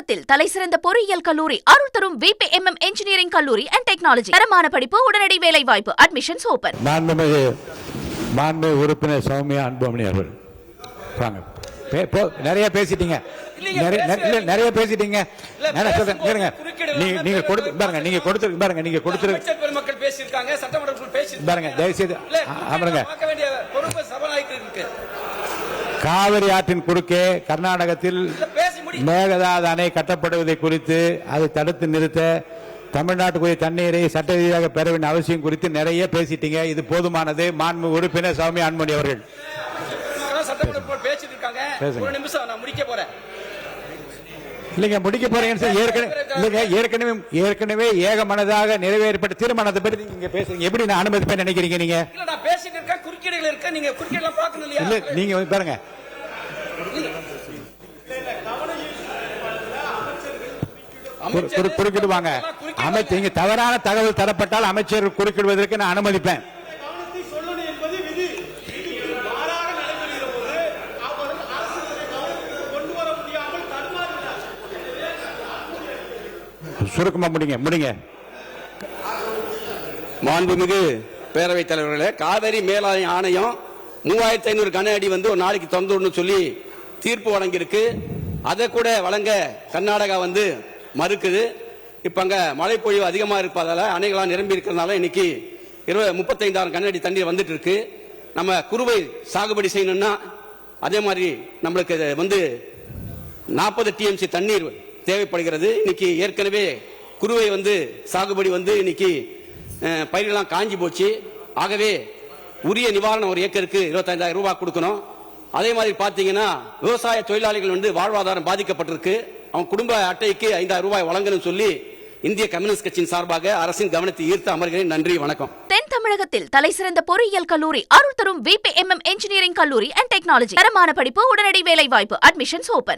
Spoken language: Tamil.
தமிழகத்தில் தலைசிறந்த பொறியியல் கல்லூரி அருள் தரும் VPMM இன்ஜினியரிங் கல்லூரி அண்ட் டெக்னாலஜி. தரமான படிப்பு, உடனடி வேலை வாய்ப்பு. Admissions open. மாண்புமிகு உறுப்பினர் சௌமியா அன்புமணி அவர்கள் வாங்க. நிறைய பேசிட்டீங்க, நிறைய பேசிட்டீங்க. நீங்க கொடுத்து பாருங்க, நீங்க கொடுத்து பாருங்க, நீங்க கொடுத்து பெருமக்கள் பேசியிருக்காங்க, சட்டமன்றத்தில் பேசியிருக்காங்க பாருங்க. தயவுசெய்து அமருங்க. பார்க்க வேண்டிய பொறுப்பு சபாநாயகருக்கு இருக்கு. காவிரி ஆற்றின் குறுக்கே கர்நாடகத்தில் மேகதாது அணை கட்டப்படுவதை குறித்து அதை தடுத்து நிறுத்த தமிழ்நாட்டுக்குரிய தண்ணீரை சட்ட ரீதியாக பெற வேண்டிய அவசியம் குறித்து நிறைய பேசிட்டீங்க. இது போதுமானது. மாண்புமிகு உறுப்பினர் சௌமியா அன்புமணி அவர்கள் ஒரு நிமிஷம், நான் முடிக்க போறேன். இல்லைங்க, முடிக்க போறீங்க. ஏற்கனவே ஏகமனதாக நிறைவேற்றப்பட்ட தீர்மானத்தை பற்றி நீங்க பேசுறீங்க. எப்படி நான் அனுமதிப்பேன் நினைக்கிறீங்க? நீங்க இல்ல, நான் பேசிட்டு இருக்கேன், குறுக்கீடுகள் இருக்கு. நீங்க குறுக்கீடுலாம் பார்க்கணும் இல்லையா? இல்ல, நீங்க பாருங்க. குறுக்கிடுவாங்க. அமைச்சர் தவறான தகவல் தரப்பட்டால் அமைச்சர் குறுக்கிடுவதற்கு நான் அனுமதிப்பேன். சுருக்கமா முடிங்க. மாண்புமிகு பேரவைத் தலைவர்களே, காவிரி மேலாண்மை ஆணையம் 3500 கன அடி ஒரு நாளைக்கு திறந்து சொல்லி தீர்ப்பு வழங்கியிருக்கு. அதை கூட வழங்க கர்நாடகா மறுக்குது. இப்ப அங்க மழை பொழிவு அதிகமா இருப்பதால அணைகளாம் நிரம்பி இருக்கிறதுனால இன்னைக்கு 35,000 கன அடி தண்ணீர் வந்துட்டு இருக்கு. நம்ம குறுவை சாகுபடி செய்யணும்னா அதே மாதிரி நம்மளுக்கு 40 TMC தண்ணீர் தேவைப்படுகிறது. இன்னைக்கு ஏற்கனவே குறுவை சாகுபடி இன்னைக்கு பயிரெல்லாம் காஞ்சி போச்சு. ஆகவே உரிய நிவாரணம் ஒரு ஏக்கருக்கு 25,000 ரூபாய் கொடுக்கணும். அதே மாதிரி பாத்தீங்கன்னா விவசாய தொழிலாளிகள் வாழ்வாதாரம் பாதிக்கப்பட்டிருக்கு. அவங்க குடும்ப அட்டைக்கு 5,000 ரூபாய் வழங்கணும் சொல்லி இந்திய கம்யூனிஸ்ட் கட்சியின் சார்பாக அரசின் கவனத்தை ஈர்த்து அமர்கிறேன். நன்றி, வணக்கம். தென் தமிழகத்தில் தலைசிறந்த பொறியியல் கல்லூரி அருள் தரும் VPMM இன்ஜினியரிங் கல்லூரி அண்ட் டெக்னாலஜி. தரமான படிப்பு, உடனடி வேலை வாய்ப்பு. Admissions open.